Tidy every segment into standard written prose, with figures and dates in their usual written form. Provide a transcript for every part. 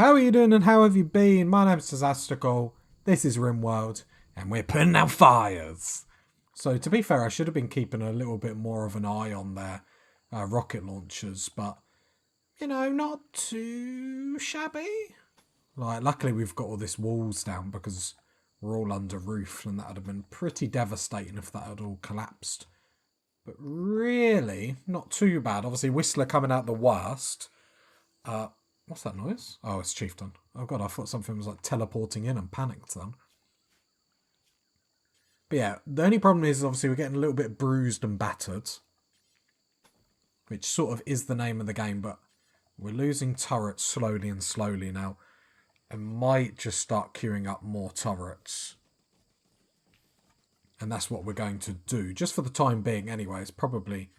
How are you doing and how have you been? My name's Disastical, this is Rimworld, and we're putting out fires. So to be fair, I should have been keeping a little bit more of an eye on their rocket launchers, but, you know, not too shabby. Like, luckily we've got all this walls down because we're all under roof, and that would have been pretty devastating if that had all collapsed. But really, not too bad. Obviously, Whistler coming out the worst. What's that noise? Oh, it's Chieftain. Oh god, I thought something was like teleporting in and panicked then. But yeah, the only problem is obviously we're getting a little bit bruised and battered. Which sort of is the name of the game, but we're losing turrets slowly and slowly now. And might just start queuing up more turrets. And that's what we're going to do. Just for the time being anyway. It's probably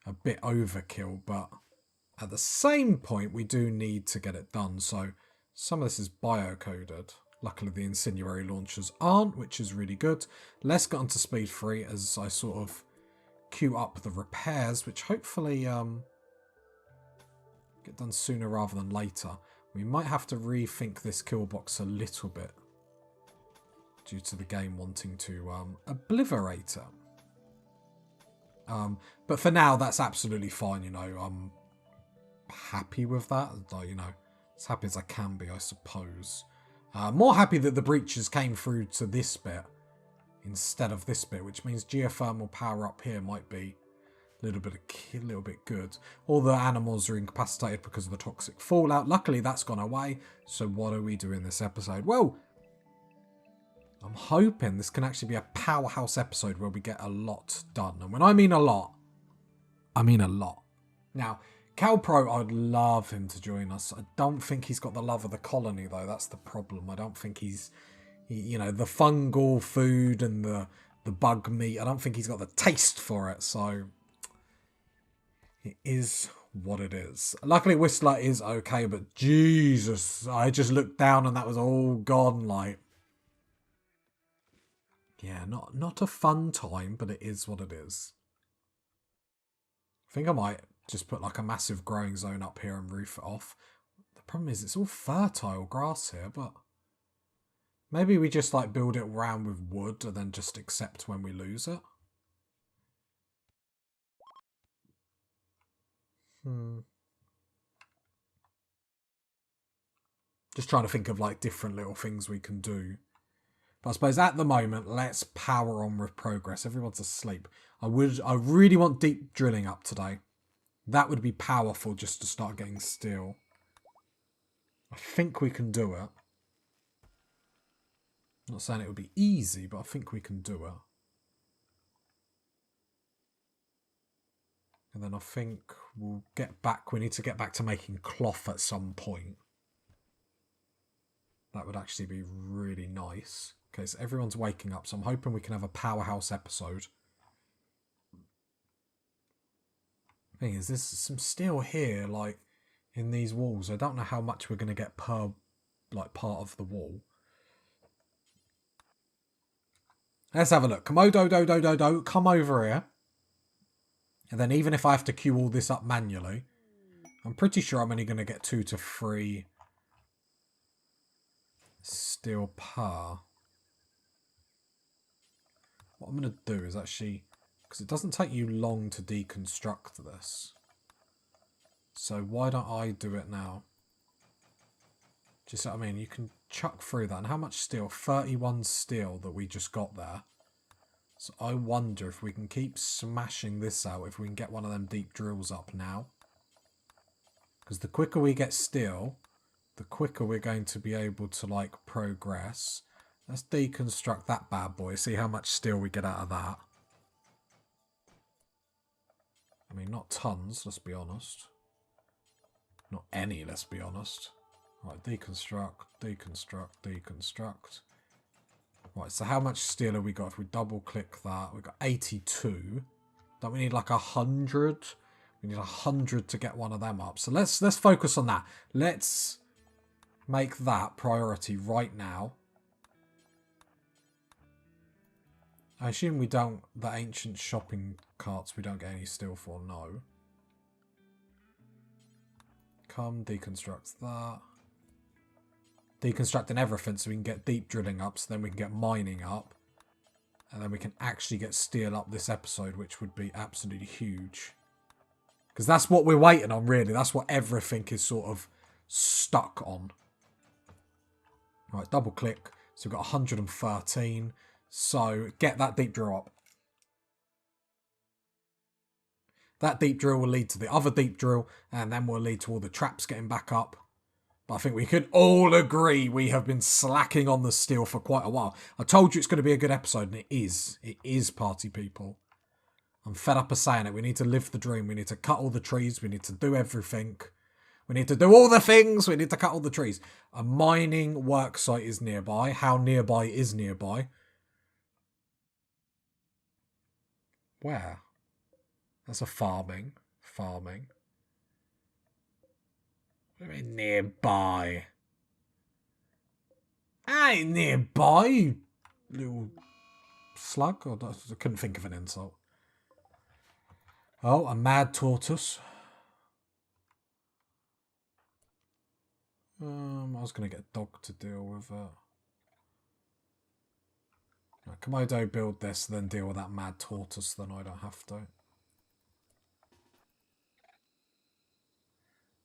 a bit overkill, but at the same point we do need to get it done. So some of this is biocoded. Luckily the incendiary launchers aren't, which is really good. Let's get onto speed 3 as I sort of queue up the repairs, which hopefully get done sooner rather than later. We might have to rethink this kill box a little bit due to the game wanting to obliterate it. But for now, that's absolutely fine, you know. I'm happy with that. You know, as happy as I can be, I suppose. More happy that the breaches came through to this bit instead of this bit, which means geothermal power up here might be a little bit good. All the animals are incapacitated because of the toxic fallout. Luckily, that's gone away. So what are we doing this episode? Well, I'm hoping this can actually be a powerhouse episode where we get a lot done. And when I mean a lot, I mean a lot. Now, Calpro, I'd love him to join us. I don't think he's got the love of the colony, though. That's the problem. I don't think you know, the fungal food and the bug meat. I don't think he's got the taste for it. So it is what it is. Luckily, Whistler is okay, but Jesus, I just looked down and that was all gone. Like, yeah, not a fun time, but it is what it is. I think I might just put like a massive growing zone up here and roof it off. The problem is it's all fertile grass here, but maybe we just like build it around with wood and then just accept when we lose it. Just trying to think of like different little things we can do. But I suppose at the moment, let's power on with progress. Everyone's asleep. I really want deep drilling up today. That would be powerful just to start getting steel. I think we can do it. I'm not saying it would be easy, but I think we can do it. And then I think we'll get back. We need to get back to making cloth at some point. That would actually be really nice. Okay, so everyone's waking up, so I'm hoping we can have a powerhouse episode. Thing is, there's some steel here, like, in these walls. I don't know how much we're going to get per, like, part of the wall. Let's have a look. Komodo, come over here. And then even if I have to queue all this up manually, I'm pretty sure I'm only going to get 2 to 3 steel per. What I'm going to do is actually, because it doesn't take you long to deconstruct this. So why don't I do it now? Just so I mean, you can chuck through that. And how much steel? 31 steel that we just got there. So I wonder if we can keep smashing this out, if we can get one of them deep drills up now. Because the quicker we get steel, the quicker we're going to be able to, like, progress. Let's deconstruct that bad boy, see how much steel we get out of that. I mean, not tons, let's be honest. Not any, let's be honest. Right, deconstruct. Right, so how much steel have we got? If we double click that, we've got 82. Don't we need like 100? We need 100 to get one of them up. So let's focus on that. Let's make that priority right now. I assume we don't, the ancient shopping carts we don't get any steel for, no. Come, deconstruct that. Deconstructing everything so we can get deep drilling up, so then we can get mining up. And then we can actually get steel up this episode, which would be absolutely huge. Because that's what we're waiting on, really. That's what everything is sort of stuck on. Right, double click. So we've got 113. So get that deep drill up. That deep drill will lead to the other deep drill, and then will lead to all the traps getting back up. But I think we can all agree we have been slacking on the steel for quite a while. I told you it's going to be a good episode, and it is. It is, party people. I'm fed up of saying it. We need to live the dream. We need to cut all the trees. We need to do everything. We need to do all the things. We need to cut all the trees. A mining work site is nearby. How nearby is nearby? Where? That's a farming. Farming. What do you mean nearby? I ain't nearby, you little slug. I couldn't think of an insult. Oh, a mad tortoise. I was going to get a dog to deal with it. Right, Komodo, build this, then deal with that mad tortoise, then I don't have to.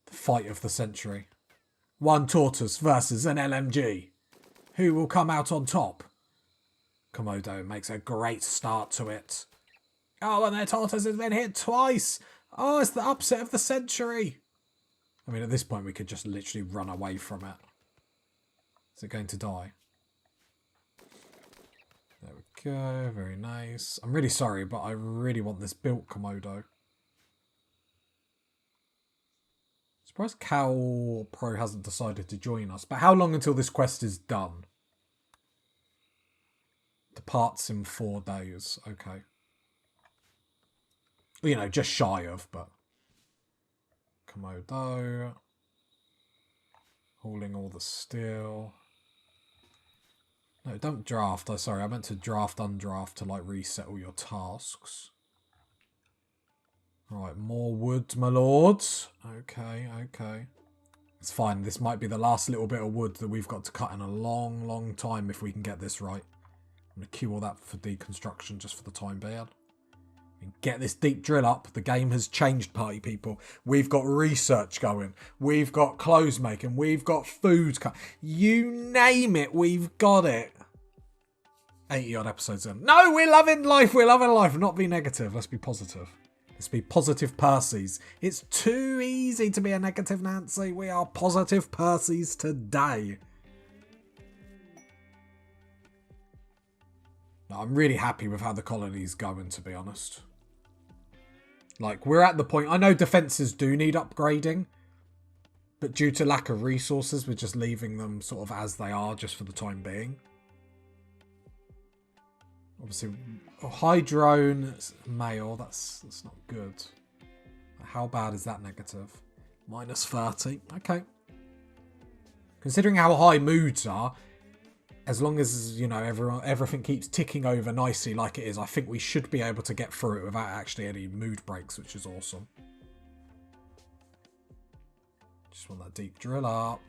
The fight of the century. One tortoise versus an LMG. Who will come out on top? Komodo makes a great start to it. Oh, and their tortoise has been hit twice. Oh, it's the upset of the century. I mean, at this point, we could just literally run away from it. Is it going to die? There we go. Very nice. I'm really sorry, but I really want this built, Komodo. Surprised Cow Pro hasn't decided to join us. But how long until this quest is done? Departs in 4 days. Okay. You know, just shy of, but... Komodo. Hauling all the steel. No, don't draft. Oh, sorry, I meant to draft, undraft to, like, reset all your tasks. Right, more wood, my lords. Okay, okay. It's fine. This might be the last little bit of wood that we've got to cut in a long, long time if we can get this right. I'm going to queue all that for deconstruction just for the time being. Get this deep drill up. The game has changed, party people. We've got research going. We've got clothes making. We've got food cut. You name it, we've got it. 80 odd episodes in. No, we're loving life. We're loving life. Not be negative. Let's be positive. Let's be positive Percys. It's too easy to be a negative Nancy. We are positive Percys today. No, I'm really happy with how the colony's going, to be honest. Like, we're at the point... I know defences do need upgrading. But due to lack of resources, we're just leaving them sort of as they are, just for the time being. Obviously, high drone male, that's not good. How bad is that negative? Minus 30. Okay. Considering how high moods are, as long as, you know, everything keeps ticking over nicely like it is, I think we should be able to get through it without actually any mood breaks, which is awesome. Just want that deep drill up.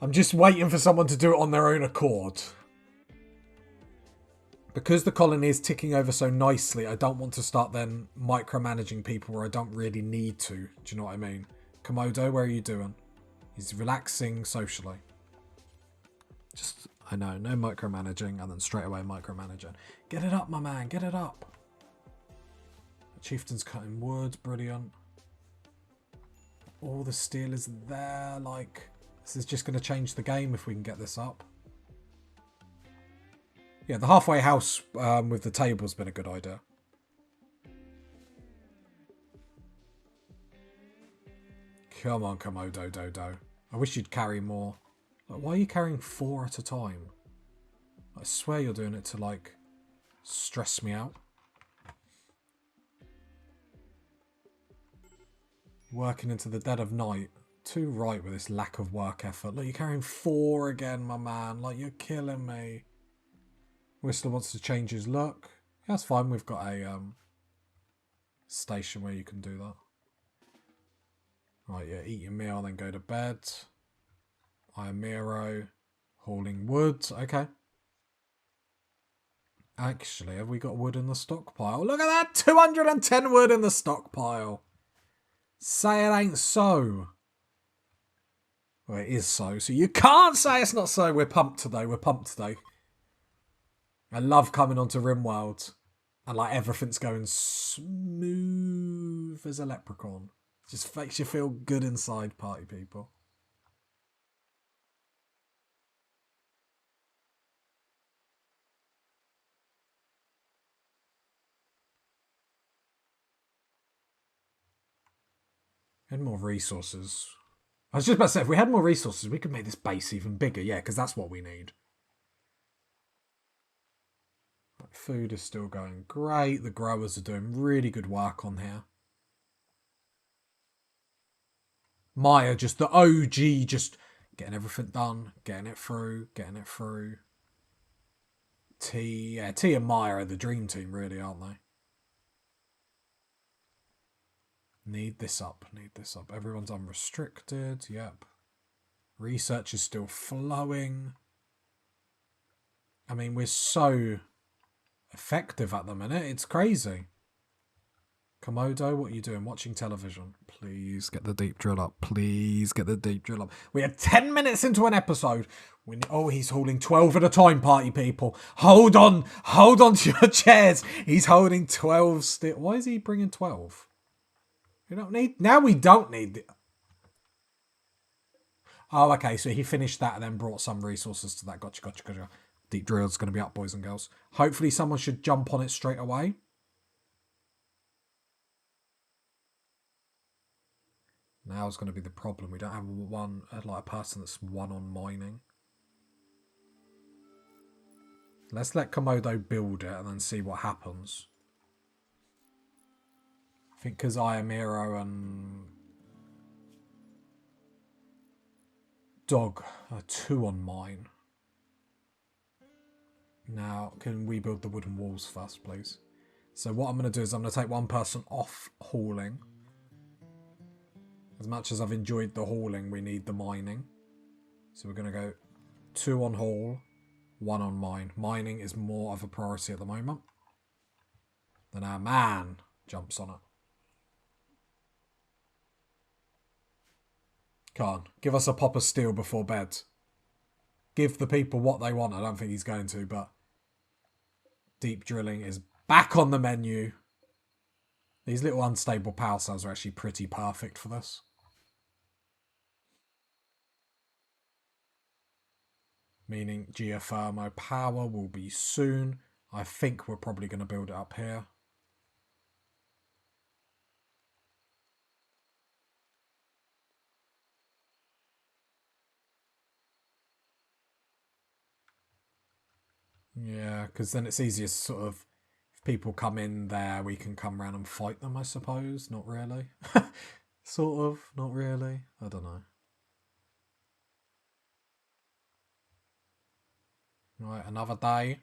I'm just waiting for someone to do it on their own accord. Because the colony is ticking over so nicely, I don't want to start then micromanaging people where I don't really need to. Do you know what I mean? Komodo, where are you doing? He's relaxing socially. Just, I know, no micromanaging, and then straight away micromanaging. Get it up, my man, get it up. Chieftain's cutting wood, brilliant. All the steel is there, like, this is just going to change the game if we can get this up. Yeah, the halfway house with the table's been a good idea. Come on, Komodo Dodo. I wish you'd carry more. Like, why are you carrying 4 at a time? I swear you're doing it to, like, stress me out. Working into the dead of night. Too right with this lack of work effort. Look, you're carrying 4 again, my man. Like, you're killing me. Whistler wants to change his look. Yeah, that's fine. We've got a station where you can do that. Right, yeah, eat your meal, then go to bed. Iamiro, hauling wood. Okay. Actually, have we got wood in the stockpile? Look at that! 210 wood in the stockpile. Say it ain't so. Well, it is so. So you can't say it's not so. We're pumped today. We're pumped today. I love coming onto Rimworld. And like everything's going smooth as a leprechaun. Just makes you feel good inside, party people. And more resources. I was just about to say, if we had more resources, we could make this base even bigger. Yeah, because that's what we need. Food is still going great. The growers are doing really good work on here. Maya, just the OG, just getting everything done, getting it through. T and Maya are the dream team, really, aren't they? Need this up. Everyone's unrestricted. Yep. Research is still flowing. I mean, we're so effective at the minute. It's crazy. Komodo, what are you doing? Watching television. Please get the deep drill up. We are 10 minutes into an episode. He's holding 12 at a time, party people. Hold on to your chairs. He's holding 12 still. Why is he bringing 12? We don't need... Now we don't need... Oh, okay, so he finished that and then brought some resources to that. Gotcha. Deep drill's going to be up, boys and girls. Hopefully someone should jump on it straight away. Now's going to be the problem. We don't have a person that's one on mining. Let's let Komodo build it and then see what happens. I think because Iamiro and Dog are 2 on mine. Now, can we build the wooden walls first, please? So what I'm going to do is I'm going to take one person off hauling. As much as I've enjoyed the hauling, we need the mining. So we're going to go 2 on haul, 1 on mine. Mining is more of a priority at the moment. Then our man jumps on it. Come on, give us a pop of steel before bed. Give the people what they want. I don't think he's going to, but deep drilling is back on the menu. These little unstable power cells are actually pretty perfect for this. Meaning geothermal power will be soon. I think we're probably going to build it up here. Yeah, because then it's easier sort of... If people come in there, we can come around and fight them, I suppose. Not really. Sort of, not really. I don't know. Right, another day.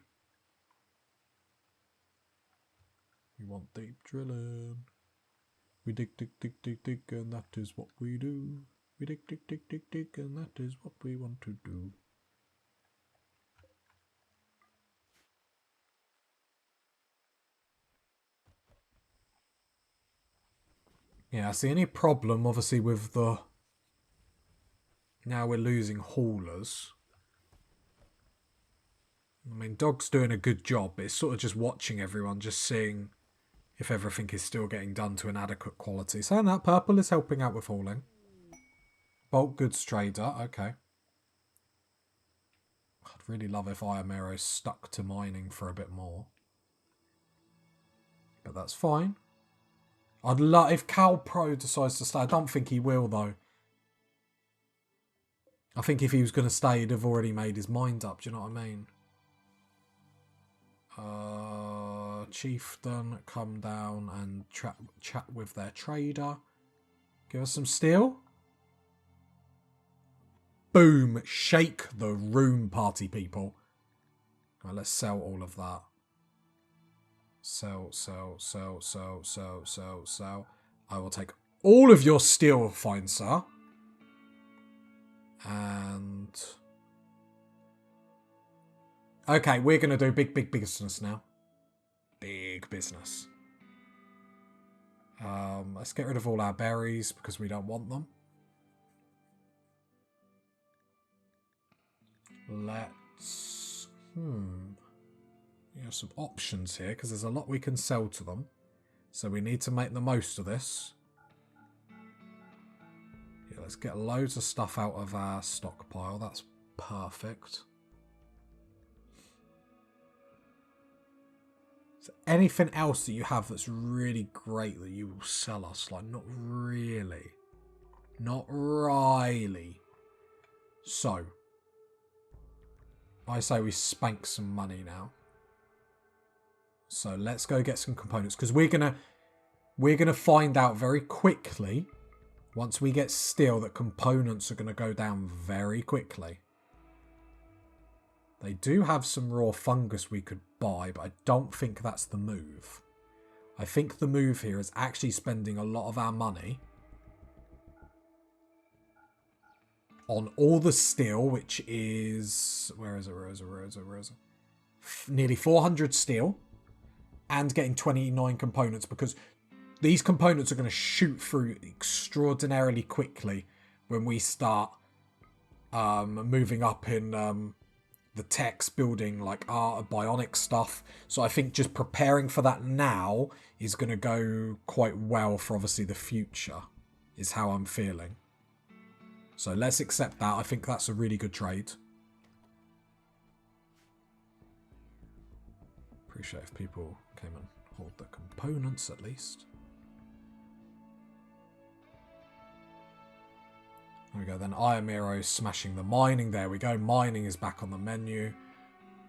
We want deep drilling. We dig, and that is what we do. We dig, and that is what we want to do. Yeah, I see any problem, obviously, with the... Now we're losing haulers. I mean, Dog's doing a good job, but it's sort of just watching everyone, just seeing if everything is still getting done to an adequate quality. Saying that, Purple is helping out with hauling. Bulk goods trader, okay. I'd really love if Iamiro stuck to mining for a bit more. But that's fine. I'd love if Cal Pro decides to stay. I don't think he will, though. I think if he was going to stay, he'd have already made his mind up. Do you know what I mean? Chieftain, come down and chat with their trader. Give us some steel. Boom. Shake the room, party people. Right, let's sell all of that. Sell. I will take all of your steel, fine sir. And... okay, we're going to do big business now. Big business. Let's get rid of all our berries because we don't want them. Let's... We have some options here because there's a lot we can sell to them. So we need to make the most of this. Yeah, let's get loads of stuff out of our stockpile. That's perfect. Is there anything else that you have that's really great that you will sell us? Like, not really. Not really. So, I say we spank some money now. So let's go get some components because we're gonna find out very quickly once we get steel that components are gonna go down very quickly. They do have some raw fungus we could buy, but I don't think that's the move. I think the move here is actually spending a lot of our money on all the steel, which is... where is it? Nearly 400 steel. And getting 29 components, because these components are going to shoot through extraordinarily quickly when we start moving up in the techs, building like art, bionic stuff. So I think just preparing for that now is going to go quite well for obviously the future, is how I'm feeling. So let's accept that. I think that's a really good trade. Appreciate if people came and hold the components at least. There we go. Then Iamiro smashing the mining. There we go. Mining is back on the menu.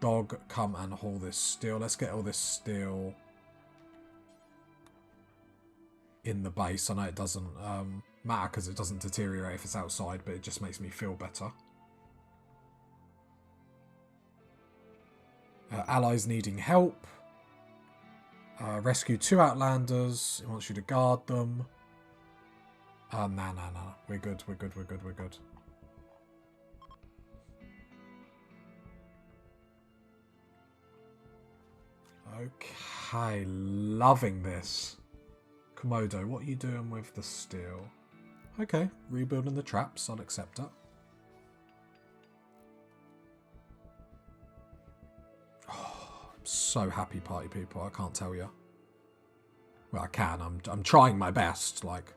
Dog, come and haul this steel. Let's get all this steel in the base. I know it doesn't matter because it doesn't deteriorate if it's outside, but it just makes me feel better. Allies needing help. Rescue 2 Outlanders. He wants you to guard them. Nah. We're good. Okay, loving this. Komodo, what are you doing with the steel? Okay, rebuilding the traps. I'll accept that. So happy, party people. I can't tell you. Well, I can. I'm trying my best. Like,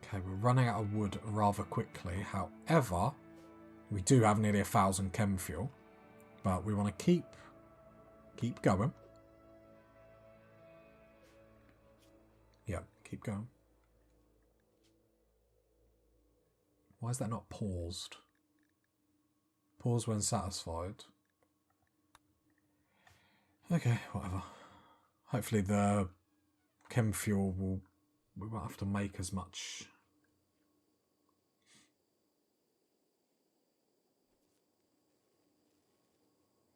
okay, we're running out of wood rather quickly. However, we do have nearly 1,000 chem fuel, but we want to keep going. Yeah, keep going. Why is that not paused? Pause when satisfied. Okay, whatever. Hopefully the chem fuel we won't have to make as much.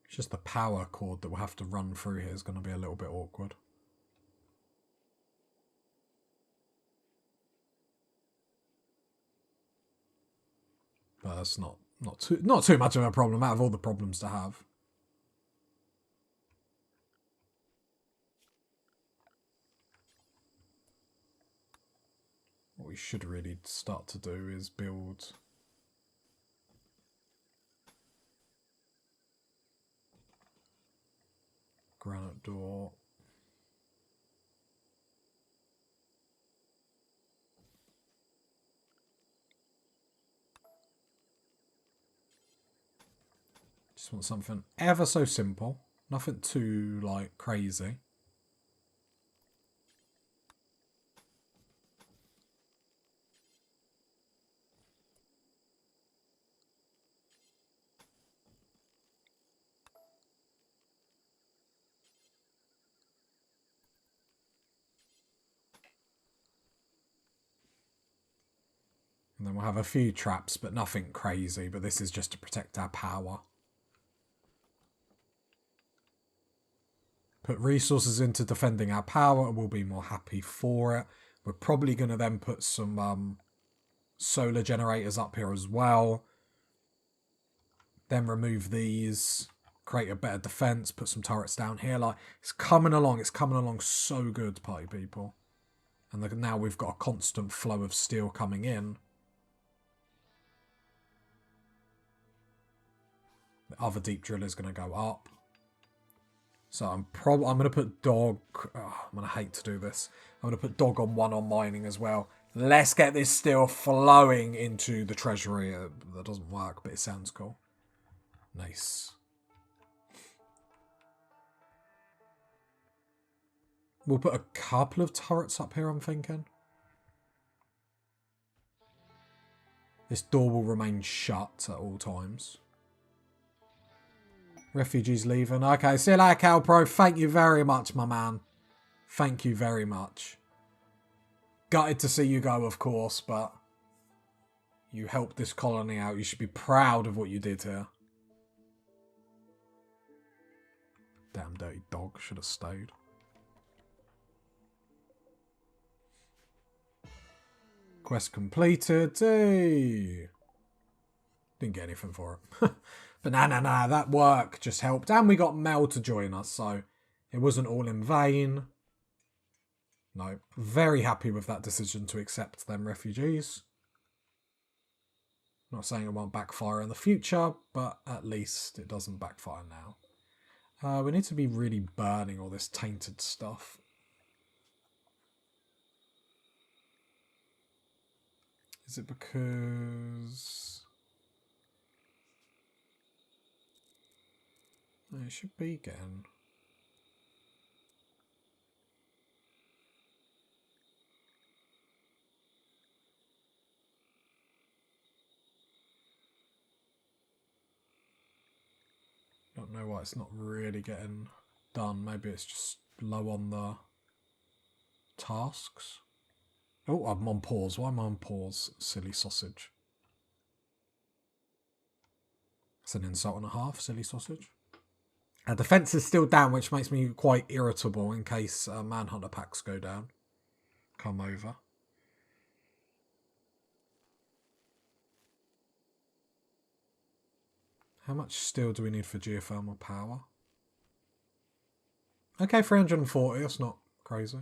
It's just the power cord that we'll have to run through here is going to be a little bit awkward. But that's not too much of a problem out of all the problems to have. What we should really start to do is build granite door. Just want something ever so simple. Nothing too, like, crazy. And then we'll have a few traps, but nothing crazy. But this is just to protect our power. Put resources into defending our power and we'll be more happy for it. We're probably going to then put some solar generators up here as well. Then remove these. Create a better defense. Put some turrets down here. Like, it's coming along. It's coming along so good, party people. And now we've got a constant flow of steel coming in. The other deep drill is going to go up. So I'm going to put dog. Oh, I'm going to hate to do this. I'm going to put dog on 1 on mining as well. Let's get this steel flowing into the treasury. That doesn't work, but it sounds cool. Nice. We'll put a couple of turrets up here, I'm thinking. This door will remain shut at all times. Refugees leaving. Okay, see you later, Calpro. Thank you very much, my man. Thank you very much. Gutted to see you go, of course, but you helped this colony out. You should be proud of what you did here. Damn dirty dog. Should have stayed. Quest completed. Hey. Didn't get anything for it. But nah, that work just helped. And we got Mel to join us, so it wasn't all in vain. No, very happy with that decision to accept them refugees. Not saying it won't backfire in the future, but at least it doesn't backfire now. We need to be really burning all this tainted stuff. Is it because... It should be getting... Don't know why it's not really getting done. Maybe it's just low on the tasks. Oh, I'm on pause. Why am I on pause? Silly sausage. It's an insult and a half, silly sausage. Our defense is still down, which makes me quite irritable in case manhunter packs go down. Come over. How much steel do we need for geothermal power? Okay, 340. That's not crazy.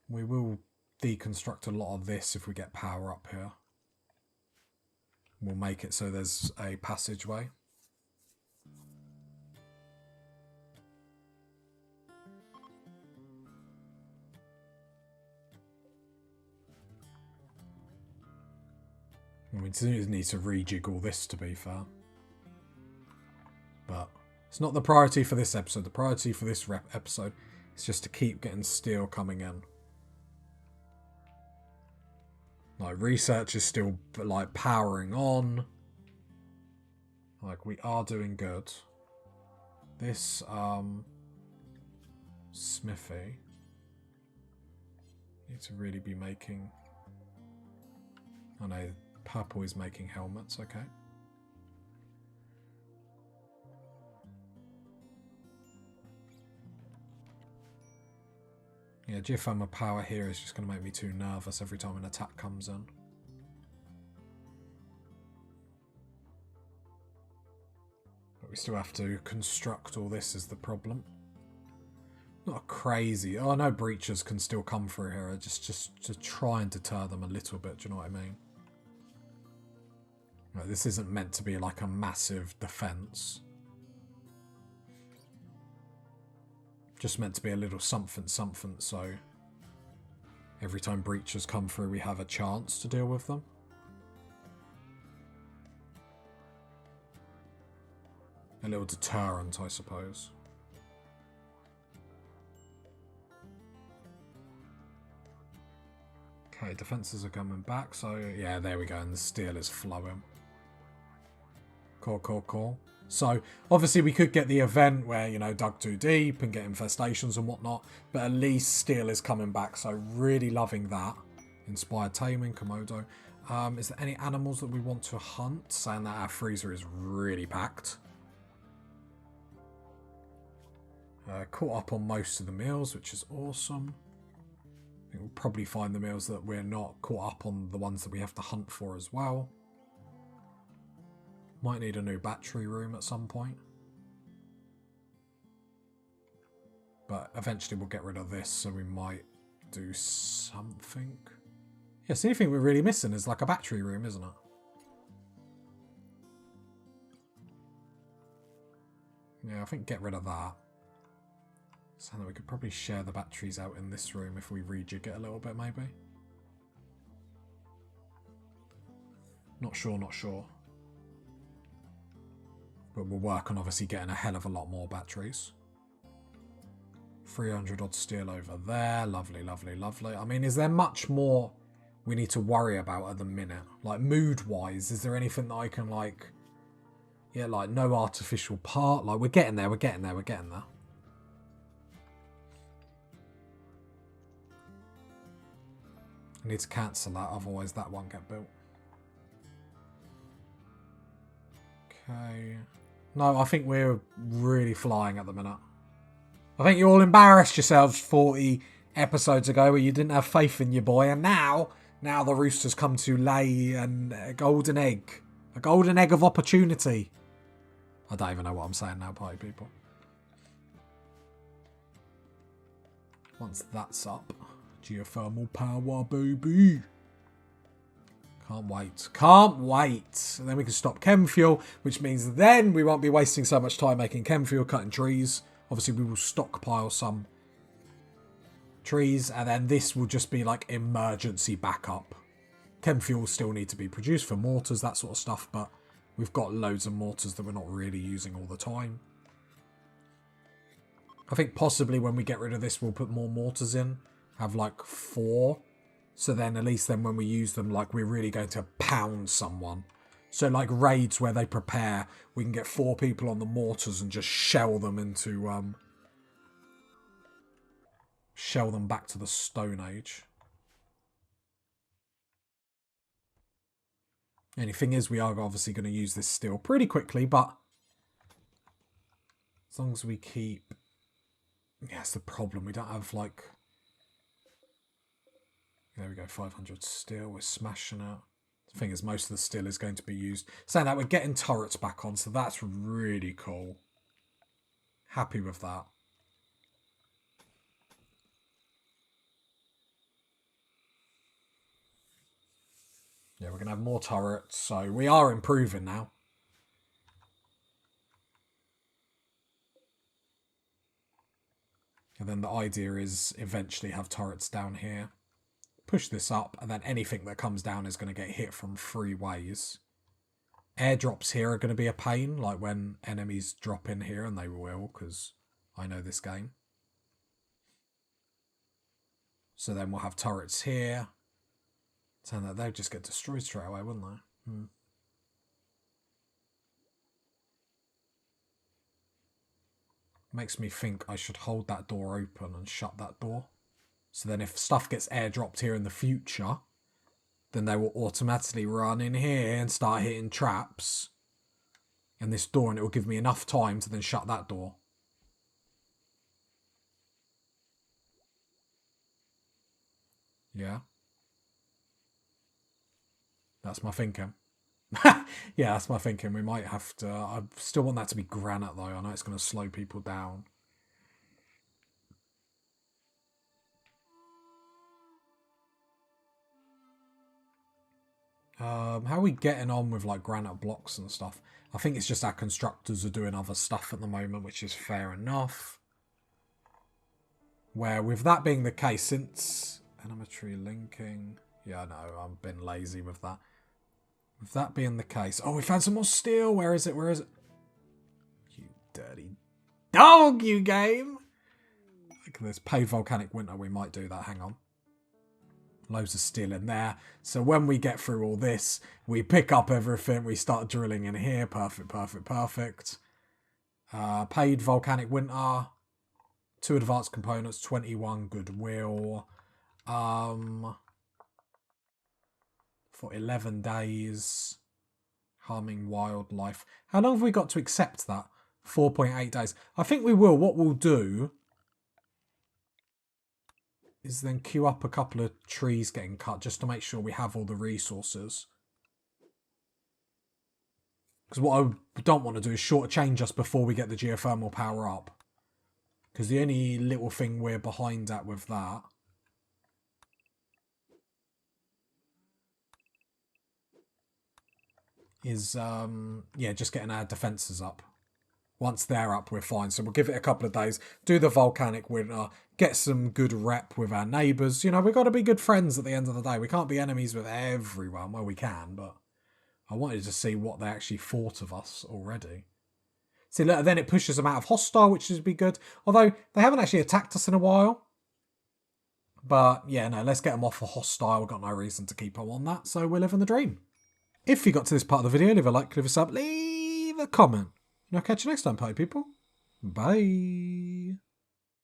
We will deconstruct a lot of this if we get power up here. We'll make it so there's a passageway. We do need to rejig all this, to be fair. But it's not the priority for this episode. The priority for this episode is just to keep getting steel coming in. Like, research is still, like, powering on. Like, we are doing good. This, Smithy. Need to really be making... I know, purple is making helmets, okay. Yeah, geothermal power here is just going to make me too nervous every time an attack comes in. But we still have to construct all this is the problem. Not crazy. Oh, I know breachers can still come through here. Just to try and deter them a little bit, do you know what I mean? No, this isn't meant to be like a massive defense. Just meant to be a little something, so every time breachers come through we have a chance to deal with them. A little deterrent, I suppose. Okay, defences are coming back, so yeah, there we go, and the steel is flowing. Cool. So, obviously we could get the event where, you know, dug too deep and get infestations and whatnot, but at least steel is coming back, so really loving that. Inspired taming, Komodo. Is there any animals that we want to hunt? Saying that our freezer is really packed. Caught up on most of the meals, which is awesome. I think we'll probably find the meals that we're not caught up on, the ones that we have to hunt for as well. Might need a new battery room at some point. But eventually we'll get rid of this, so we might do something. Yeah, so the only thing we're really missing is like a battery room, isn't it? Yeah, I think get rid of that. So that we could probably share the batteries out in this room if we rejig it a little bit, maybe. Not sure, not sure. But we'll work on obviously getting a hell of a lot more batteries. 300 odd steel over there. Lovely, lovely, lovely. I mean, is there much more we need to worry about at the minute? Like, mood-wise, is there anything that I can, like... Yeah, like, no artificial part. Like, we're getting there, we're getting there, we're getting there. I need to cancel that, otherwise that won't get built. Okay. No, I think we're really flying at the minute. I think you all embarrassed yourselves 40 episodes ago where you didn't have faith in your boy, and now the rooster's come to lay a golden egg. A golden egg of opportunity. I don't even know what I'm saying now, party people. Once that's up, geothermal power, baby. Can't wait. Can't wait. And then we can stop chem fuel, which means then we won't be wasting so much time making chem fuel, cutting trees. Obviously, we will stockpile some trees, and then this will just be like emergency backup. Chem fuel will still need to be produced for mortars, that sort of stuff, but we've got loads of mortars that we're not really using all the time. I think possibly when we get rid of this, we'll put more mortars in. Have like 4. So then at least then when we use them, like we're really going to pound someone. So like raids where they prepare, we can get 4 people on the mortars and just shell them into, shell them back to the Stone Age. The only thing is we are obviously going to use this steel pretty quickly, but as long as we keep... Yeah, it's the problem. We don't have like... There we go, 500 steel. We're smashing it. The thing is, most of the steel is going to be used. Saying that, we're getting turrets back on, so that's really cool. Happy with that. Yeah, we're going to have more turrets, so we are improving now. And then the idea is eventually have turrets down here. Push this up, and then anything that comes down is going to get hit from 3 ways. Airdrops here are going to be a pain, like when enemies drop in here, and they will, because I know this game. So then we'll have turrets here. So that they'll just get destroyed straight away, wouldn't they? Makes me think I should hold that door open and shut that door. So then if stuff gets airdropped here in the future, then they will automatically run in here and start hitting traps in this door, and it will give me enough time to then shut that door. Yeah. That's my thinking. Yeah, that's my thinking. We might have to... I still want that to be granite, though. I know it's going to slow people down. How are we getting on with like granite blocks and stuff? I think it's just our constructors are doing other stuff at the moment, which is fair enough. Where with that being the case, since animatory linking... Yeah, no, I've been lazy with that. With that being the case... Oh, we found some more steel! Where is it? Where is it? You dirty dog, you game! Look at this. Paid volcanic winter. We might do that. Hang on. Loads of steel in there. So when we get through all this, we pick up everything. We start drilling in here. Perfect, perfect, perfect. Paid volcanic winter. 2 advanced components. 21 goodwill. for 11 days. Harming wildlife. How long have we got to accept that? 4.8 days. I think we will. What we'll do is then queue up a couple of trees getting cut just to make sure we have all the resources. Because what I don't want to do is shortchange us before we get the geothermal power up. Because the only little thing we're behind at with that is, yeah, just getting our defences up. Once they're up, we're fine. So we'll give it a couple of days, do the volcanic winter, get some good rep with our neighbours. You know, we've got to be good friends at the end of the day. We can't be enemies with everyone. Well, we can, but I wanted to see what they actually thought of us already. See, look, then it pushes them out of hostile, which would be good. Although they haven't actually attacked us in a while. But yeah, no, let's get them off of hostile. We've got no reason to keep them on that, so we're living the dream. If you got to this part of the video, leave a like, leave a sub, leave a comment. And I'll catch you next time, party people. Bye.